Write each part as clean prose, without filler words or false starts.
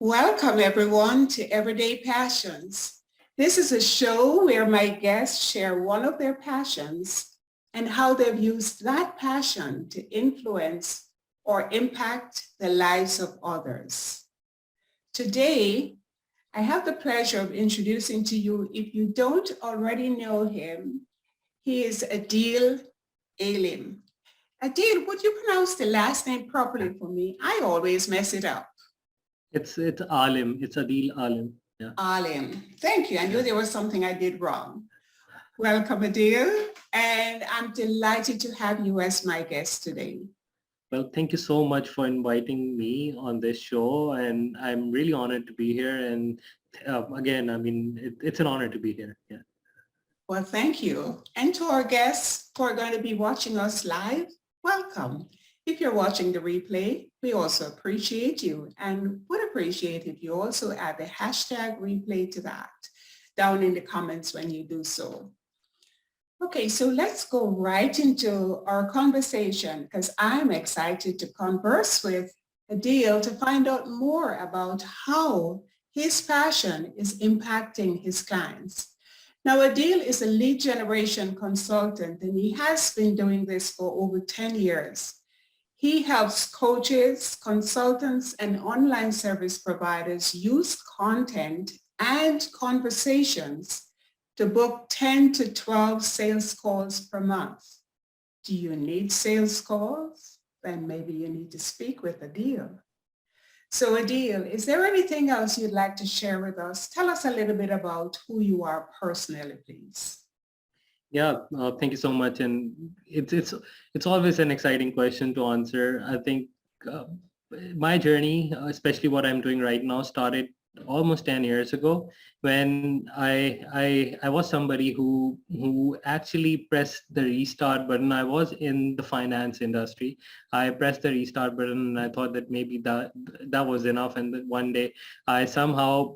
Welcome everyone to Everyday Passions. This is a show where my guests share one of their passions and how they've used that passion to influence or impact the lives of others. Today, I have the pleasure of introducing to you, if you don't already know him, he is Adeel Aalim. Adeel, would you pronounce the last name properly for me? I always mess it up. It's Alim. It's Adeel Aalim. Yeah. Alim. Thank you. I knew there was something I did wrong. Welcome, Adeel. And I'm delighted to have you as my guest today. Well, thank you so much for inviting me on this show, and I'm really honored to be here. And again, I mean, it's an honor to be here. Yeah. Well, thank you. And to our guests who are going to be watching us live, welcome. If you're watching the replay, we also appreciate you and would appreciate if you also add the hashtag replay to that down in the comments when you do so. Okay, so let's go right into our conversation because I'm excited to converse with Adeel to find out more about how his passion is impacting his clients. Now, Adeel is a lead generation consultant and he has been doing this for over 10 years. He helps coaches, consultants, and online service providers use content and conversations to book 10 to 12 sales calls per month. Do you need sales calls? Then maybe you need to speak with Adeel. So Adeel, is there anything else you'd like to share with us? Tell us a little bit about who you are personally, please. Yeah, thank you so much. And it's always an exciting question to answer. I think my journey, especially what I'm doing right now, started almost 10 years ago when I was somebody who actually pressed the restart button. I was in the finance industry. I pressed the restart button and I thought that maybe that was enough. And then one day I somehow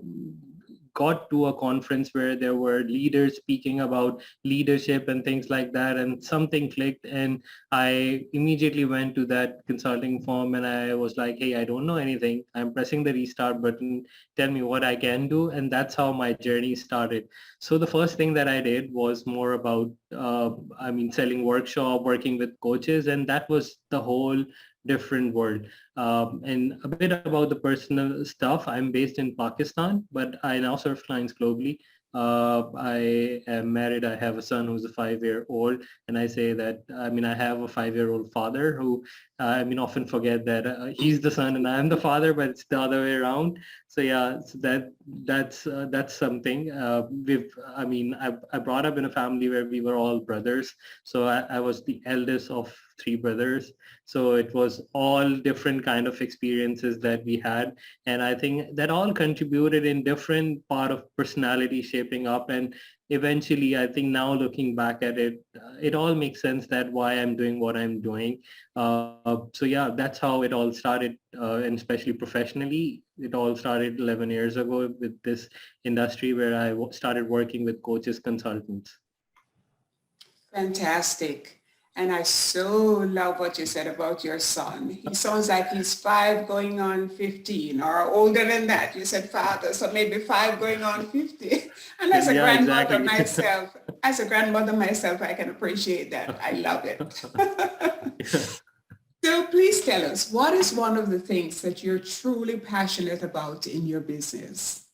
got to a conference where there were leaders speaking about leadership and things like that, and something clicked, and I immediately went to that consulting firm and I was like, hey, I don't know anything. I'm pressing the restart button. Tell me what I can do. And that's how my journey started. So the first thing that I did was more about, selling workshop, working with coaches, and that was the whole different world. And a bit about the personal stuff. I'm based in Pakistan, but I now serve clients globally. I am married. I have a son who's a 5-year-old, and I say that I have a 5-year-old father who often forget that he's the son and I'm the father, but it's the other way around. So yeah, so that's something. I brought up in a family where we were all brothers. So I was the eldest of 3 brothers. So it was all different kind of experiences that we had. And I think that all contributed in different part of personality shaping up. And eventually, I think now looking back at it, it all makes sense that why I'm doing what I'm doing. So yeah, that's how it all started. And especially professionally, it all started 11 years ago with this industry where I started working with coaches, consultants. Fantastic. And I so love what you said about your son. He sounds like he's 5 going on 15 or older than that. You said father, so maybe 5 going on 50. And as a grandmother myself, I can appreciate that. I love it. So please tell us, what is one of the things that you're truly passionate about in your business?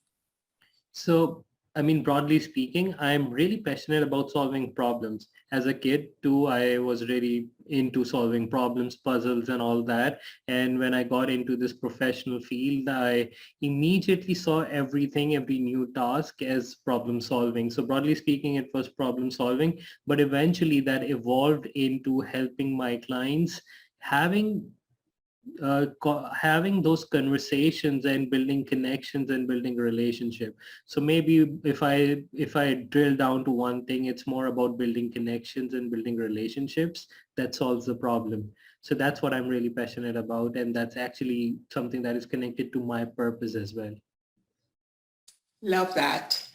So, broadly speaking, I'm really passionate about solving problems. As a kid too, I was really into solving problems, puzzles and all that. And when I got into this professional field, I immediately saw every new task as problem solving. So broadly speaking, it was problem solving, but eventually that evolved into helping my clients having those conversations and building connections and building a relationship. So maybe if I drill down to one thing, it's more about building connections and building relationships that solves the problem. So that's what I'm really passionate about, and that's actually something that is connected to my purpose as well. Love that.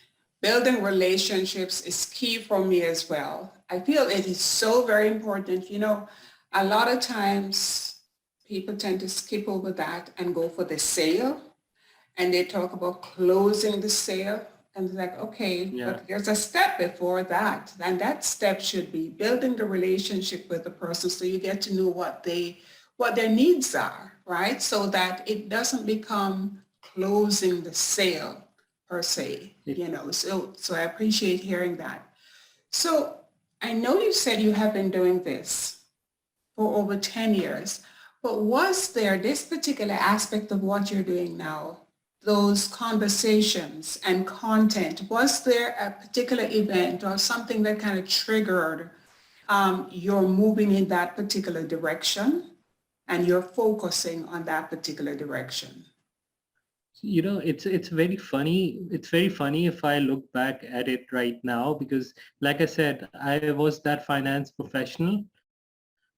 Building relationships is key for me as well. I feel it is so very important. You know, a lot of times people tend to skip over that and go for the sale. and they talk about closing the sale. And it's like, okay, Yeah. but there's a step before that. And that step should be building the relationship with the person so you get to know what their needs are, right? So that it doesn't become closing the sale per se, you know. So I appreciate hearing that. So I know you said you have been doing this for over 10 years, but was there this particular aspect of what you're doing now, those conversations and content, was there a particular event or something that kind of triggered your moving in that particular direction and you're focusing on that particular direction? You know, it's very funny. It's very funny if I look back at it right now, because like I said, I was that finance professional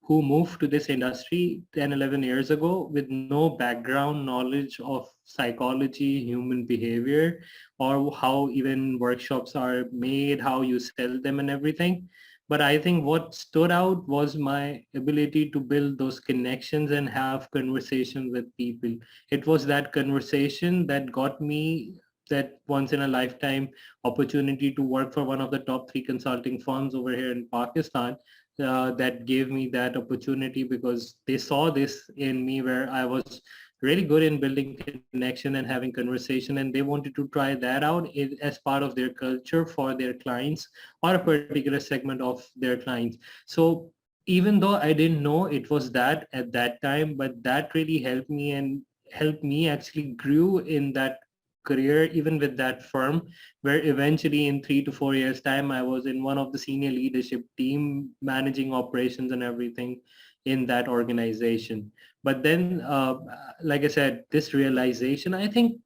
who moved to this industry 10, 11 years ago with no background knowledge of psychology, human behavior, or how even workshops are made, how you sell them and everything. But I think what stood out was my ability to build those connections and have conversation with people. It was that conversation that got me that once in a lifetime opportunity to work for one of the top 3 consulting firms over here in Pakistan, that gave me that opportunity because they saw this in me where I was really good in building connection and having conversation, and they wanted to try that out as part of their culture for their clients or a particular segment of their clients. So even though I didn't know it was that at that time, but that really helped me and helped me actually grew in that career even with that firm, where eventually in 3 to 4 years time I was in one of the senior leadership team managing operations and everything in that organization. But then like I said, this realization, I think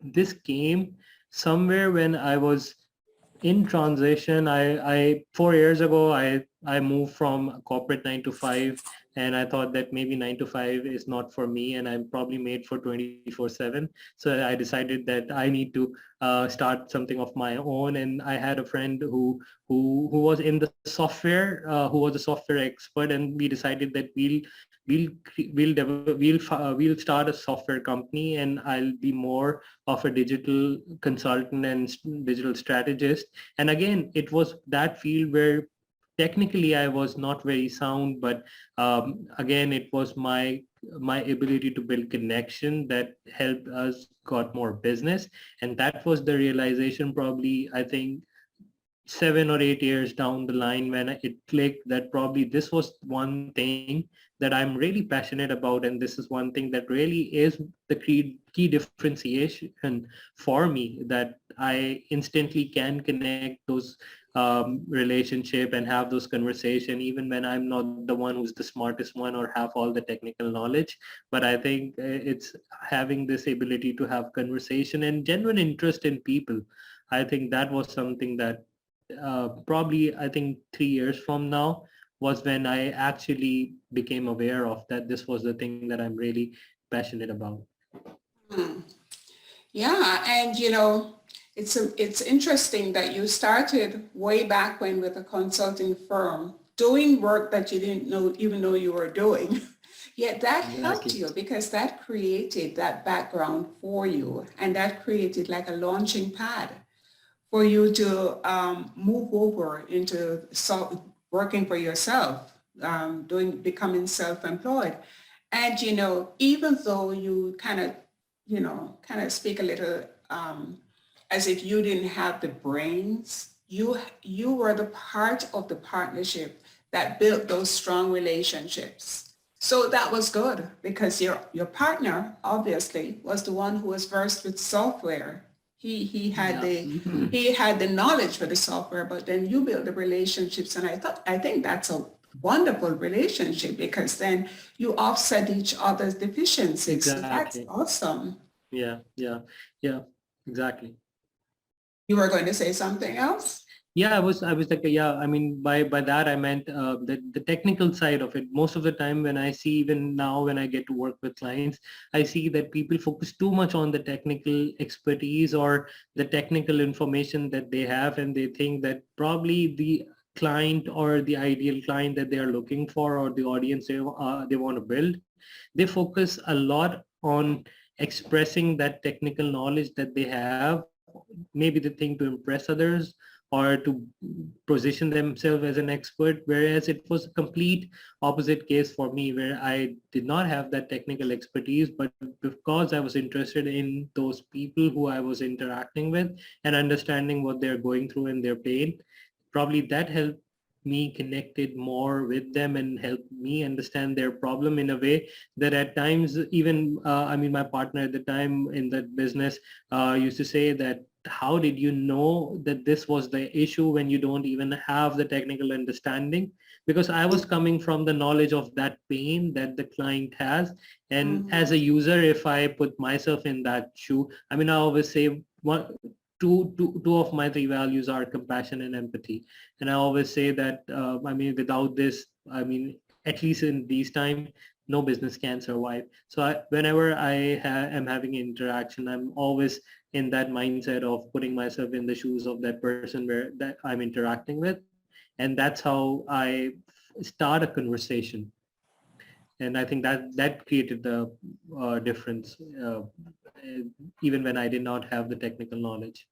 this came somewhere when I was in transition. I 4 years ago, I moved from corporate 9 to 5, and I thought that maybe 9 to 5 is not for me, and I'm probably made for 24/7. So I decided that I need to start something of my own. And I had a friend who was in the software, who was a software expert, and we decided that we'll start a software company, and I'll be more of a digital consultant and digital strategist. And again, it was that field where technically I was not very sound, but again, it was my ability to build connection that helped us got more business. And that was the realization, probably, I think 7 or 8 years down the line, when it clicked that probably this was one thing that I'm really passionate about, and this is one thing that really is the key differentiation for me, that I instantly can connect those relationship and have those conversation even when I'm not the one who's the smartest one or have all the technical knowledge. But I think it's having this ability to have conversation and genuine interest in people. I think that was something that probably I think 3 years from now was when I actually became aware of that this was the thing that I'm really passionate about. Hmm. Yeah, and you know, it's interesting that you started way back when with a consulting firm doing work that you didn't know even know you were doing. Yet that helped Exactly. you because that created that background for you and that created like a launching pad for you to move over into working for yourself, becoming self-employed. And, you know, even though you kind of speak a little as if you didn't have the brains, you were the part of the partnership that built those strong relationships. So that was good because your partner obviously was the one who was versed with software. He had Yeah. he had the knowledge for the software, but then you build the relationships, and I think that's a wonderful relationship because then you offset each other's deficiencies. So that's Exactly. awesome. Yeah, exactly. You were going to say something else? Yeah, I was like, yeah, I mean, by that I meant the technical side of it. Most of the time when I see, even now when I get to work with clients, I see that people focus too much on the technical expertise or the technical information that they have, and they think that probably the client or the ideal client that they are looking for or the audience they want to build, they focus a lot on expressing that technical knowledge that they have, maybe they think to impress others or to position themselves as an expert, whereas it was a complete opposite case for me where I did not have that technical expertise, but because I was interested in those people who I was interacting with and understanding what they're going through and their pain, probably that helped me connected more with them and helped me understand their problem in a way that at times even my partner at the time in that business used to say that how did you know that this was the issue when you don't even have the technical understanding? Because I was coming from the knowledge of that pain that the client has, and as a user, if I put myself in that shoe, I mean, I always say two of my three values are compassion and empathy. And I always say that, without this, at least in these times, no business can survive. So whenever I am having an interaction, I'm always in that mindset of putting myself in the shoes of that person that I'm interacting with. And that's how I start a conversation. And I think that created the difference, even when I did not have the technical knowledge.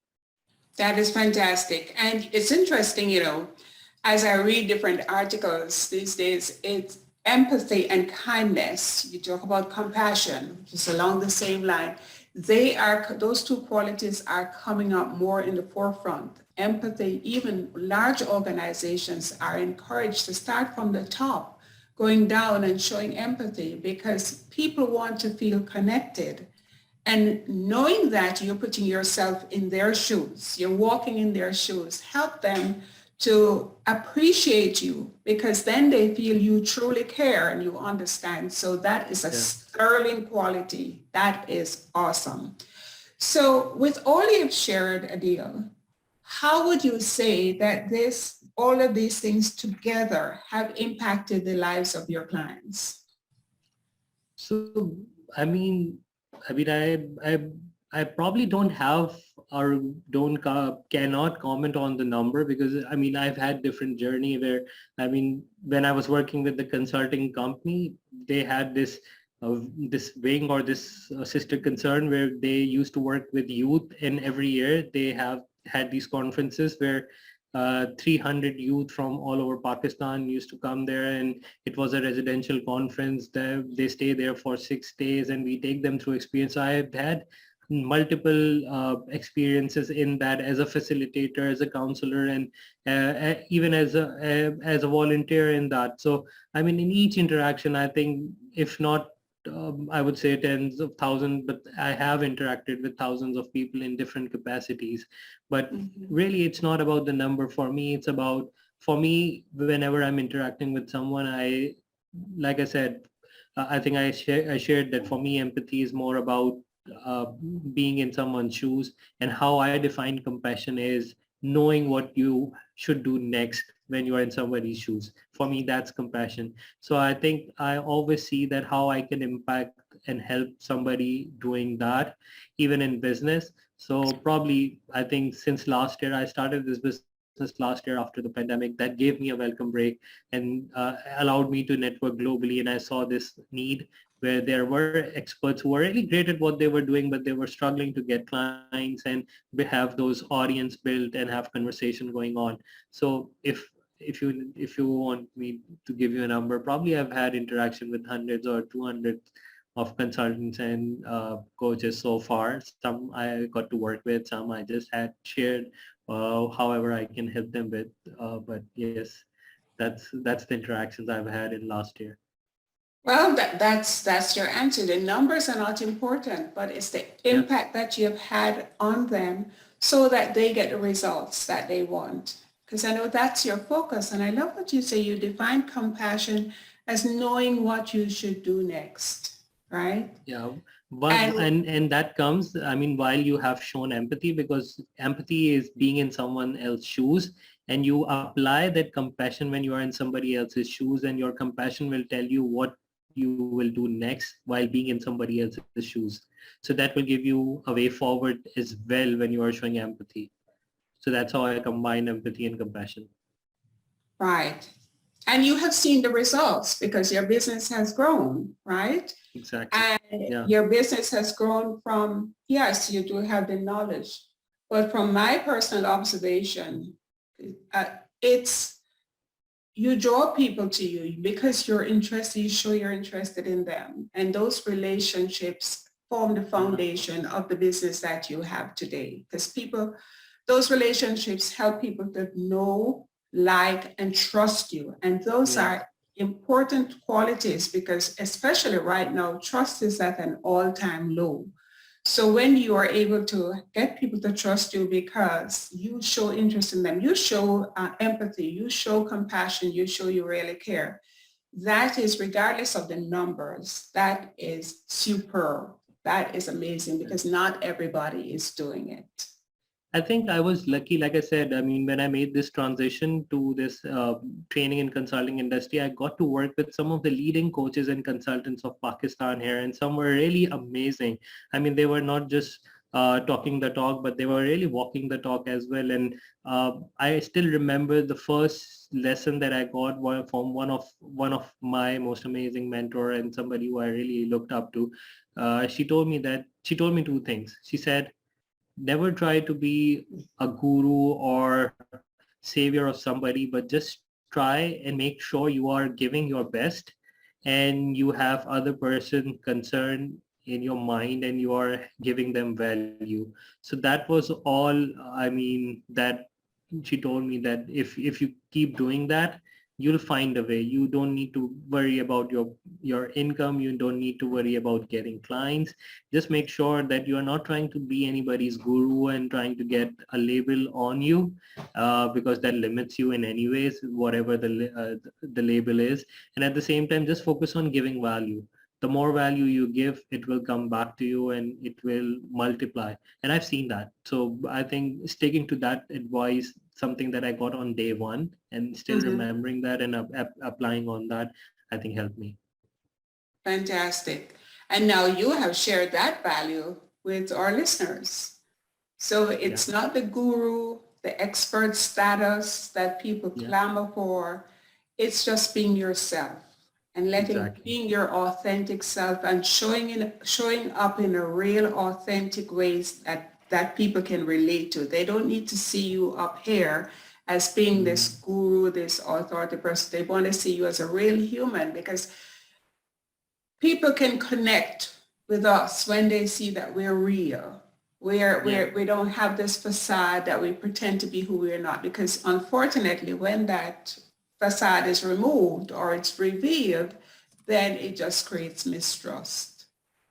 That is fantastic. And it's interesting, as I read different articles these days, it's empathy and kindness. You talk about compassion, which is along the same line. Those two qualities are coming up more in the forefront. Empathy, even large organizations are encouraged to start from the top, going down and showing empathy because people want to feel connected. And knowing that you're putting yourself in their shoes, you're walking in their shoes, help them to appreciate you because then they feel you truly care and you understand. So that is a sterling quality. That is awesome. So with all you've shared, Adeel, how would you say that all of these things together have impacted the lives of your clients? So, I mean, I probably don't have or cannot comment on the number because I've had different journey where when I was working with the consulting company, they had this wing or this sister concern where they used to work with youth, and every year they have had these conferences where 300 youth from all over Pakistan used to come there, and it was a residential conference. They stay there for 6 days and we take them through experience. So I've had multiple experiences in that as a facilitator, as a counselor, and even as a volunteer in that. So in each interaction, I think if not I would say tens of thousands, but I have interacted with thousands of people in different capacities. But really, it's not about the number for me. It's about, for me, whenever I'm interacting with someone, like I said, I think I shared that for me, empathy is more about being in someone's shoes, and how I define compassion is knowing what you should do next when you are in somebody's shoes. For me, that's compassion. So I think I always see that how I can impact and help somebody doing that, even in business. So probably, I think since last year, I started this business last year after the pandemic. That gave me a welcome break and allowed me to network globally. And I saw this need where there were experts who were really great at what they were doing, but they were struggling to get clients and have those audience built and have conversation going on. So if you want me to give you a number, probably I've had interaction with hundreds or 200 of consultants and coaches so far. Some I got to work with, some I just had shared however I can help them with. But yes, that's the interactions I've had in last year. Well, that's your answer. The numbers are not important, but it's the impact that you have had on them so that they get the results that they want. Because I know that's your focus. And I love what you say. You define compassion as knowing what you should do next, right? Yeah. But and that comes, while you have shown empathy, because empathy is being in someone else's shoes, and you apply that compassion when you are in somebody else's shoes, and your compassion will tell you what you will do next while being in somebody else's shoes. So that will give you a way forward as well when you are showing empathy. So that's how I combine empathy and compassion. Right. And you have seen the results because your business has grown, right? Exactly. And Yeah. your business has grown from, yes, you do have the knowledge, but from my personal observation, uh, it's, you draw people to you because you're interested, you show you're interested in them. And those relationships form the foundation of the business that you have today. Because people, those relationships help people to know, like, and trust you. And those Yeah. are important qualities because especially right now, trust is at an all-time low. So when you are able to get people to trust you because you show interest in them, you show empathy, you show compassion, you show you really care, that is regardless of the numbers, that is superb. That is amazing because not everybody is doing it. I think I was lucky, like I said, I mean, when I made this transition to this training and consulting industry, I got to work with some of the leading coaches and consultants of Pakistan here, and some were really amazing. I mean, they were not just talking the talk, but they were really walking the talk as well. And I still remember the first lesson that I got from one of my most amazing mentor and somebody who I really looked up to. She told me two things. She said, never try to be a guru or savior of somebody, but just try and make sure you are giving your best and you have other person concerned in your mind and you are giving them value. So that was all. I mean, that she told me that if you keep doing that, you'll find a way. You don't need to worry about your income. You don't need to worry about getting clients. Just make sure that you are not trying to be anybody's guru and trying to get a label on you, because that limits you in any ways, whatever the label is. And at the same time, just focus on giving value. The more value you give, it will come back to you and it will multiply. And I've seen that. So I think sticking to that advice, something that I got on day one, and still Mhm. remembering that and applying on that, I think helped me. Fantastic. And now you have shared that value with our listeners. So Yeah, it's not the guru, the expert status that people yeah, clamor for. It's just being yourself and letting exactly. being your authentic self and showing up in a real authentic ways that people can relate to. They don't need to see you up here as being this Mm, guru, this authority person. They want to see you as a real human because people can connect with us when they see that we're real. yeah, We don't have this facade that we pretend to be who we're not, because unfortunately when that facade is removed or it's revealed, then it just creates mistrust.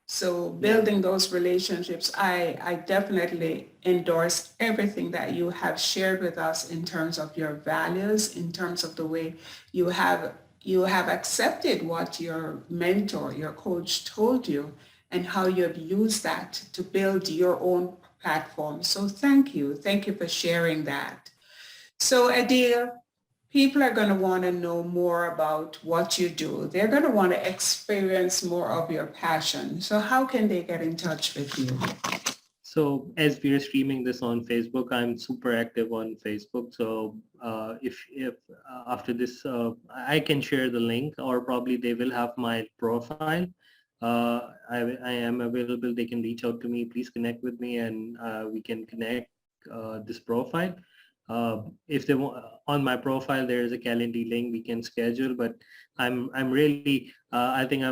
So yeah. building those relationships, I definitely endorse everything that you have shared with us in terms of your values, in terms of the way you have you have accepted what your mentor, your coach told you and how you have used that to build your own platform. So thank you. Thank you for sharing that. So Adeel, people are going to want to know more about what you do. They're going to want to experience more of your passion. So how can they get in touch with you? So as we are streaming this on Facebook, I'm super active on Facebook. So if after this, I can share the link, or probably they will have my profile. I am available. They can reach out to me. Please connect with me, and we can connect this profile. If they want on my profile, there is a calendar link we can schedule. But I'm really I think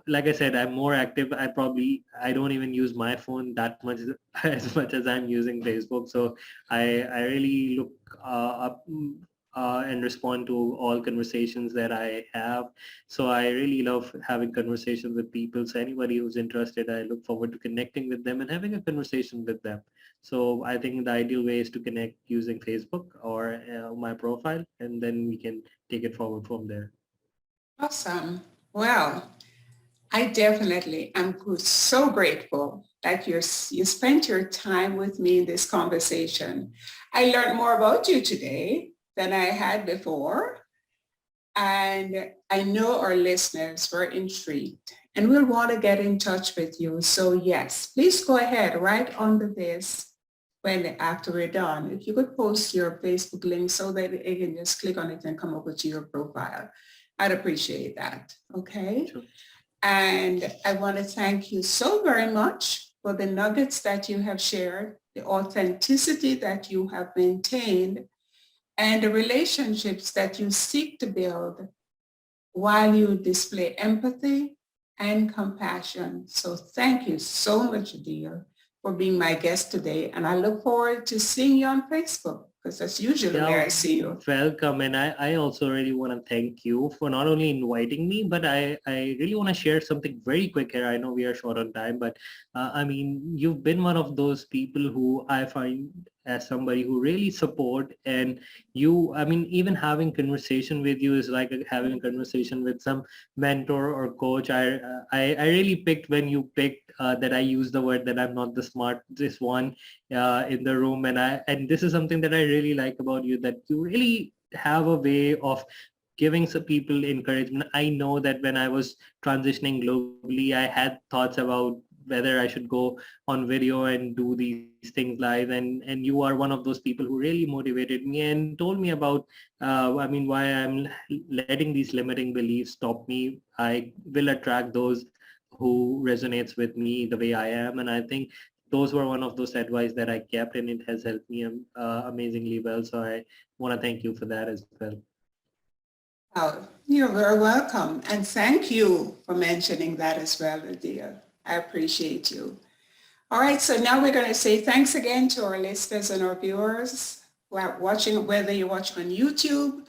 like I said, I'm more active. I don't even use my phone that much as much as I'm using Facebook. So I really look up and respond to all conversations that I have. So I really love having conversations with people. So anybody who's interested, I look forward to connecting with them and having a conversation with them. So I think the ideal way is to connect using Facebook or my profile, and then we can take it forward from there. Awesome. Well, I definitely am so grateful that you spent your time with me in this conversation. I learned more about you today than I had before. And I know our listeners were intrigued and will want to get in touch with you. So yes, please go ahead right under this when after we're done, if you could post your Facebook link so that they can just click on it and come over to your profile. I'd appreciate that. Okay. Sure. And I want to thank you so very much for the nuggets that you have shared, the authenticity that you have maintained, and the relationships that you seek to build while you display empathy and compassion. So thank you so much, dear, for being my guest today. And I look forward to seeing you on Facebook, because that's usually where I see you. Welcome. And I also really want to thank you for not only inviting me, but I really want to share something very quick here. I know we are short on time, but I mean, you've been one of those people who I find as somebody who really support, and you, I mean, even having conversation with you is like having a conversation with some mentor or coach. I really picked when you picked that I use the word that I'm not the smartest one in the room, and this is something that I really like about you, that you really have a way of giving some people encouragement. I know that when I was transitioning globally, I had thoughts about whether I should go on video and do these things live, and you are one of those people who really motivated me and told me about I mean, why I'm letting these limiting beliefs stop me. I will attract those who resonates with me the way I am, and I think those were one of those advice that I kept, and it has helped me amazingly well. So I want to thank you for that as well. Oh, you're very welcome. And thank you for mentioning that as well, dear. I appreciate you. All right, so now we're going to say thanks again to our listeners and our viewers who are watching, whether you're watching on YouTube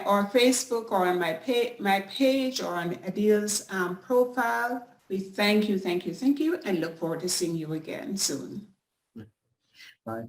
or Facebook or on my page or on Adeel's profile. We thank you, and look forward to seeing you again soon. Bye.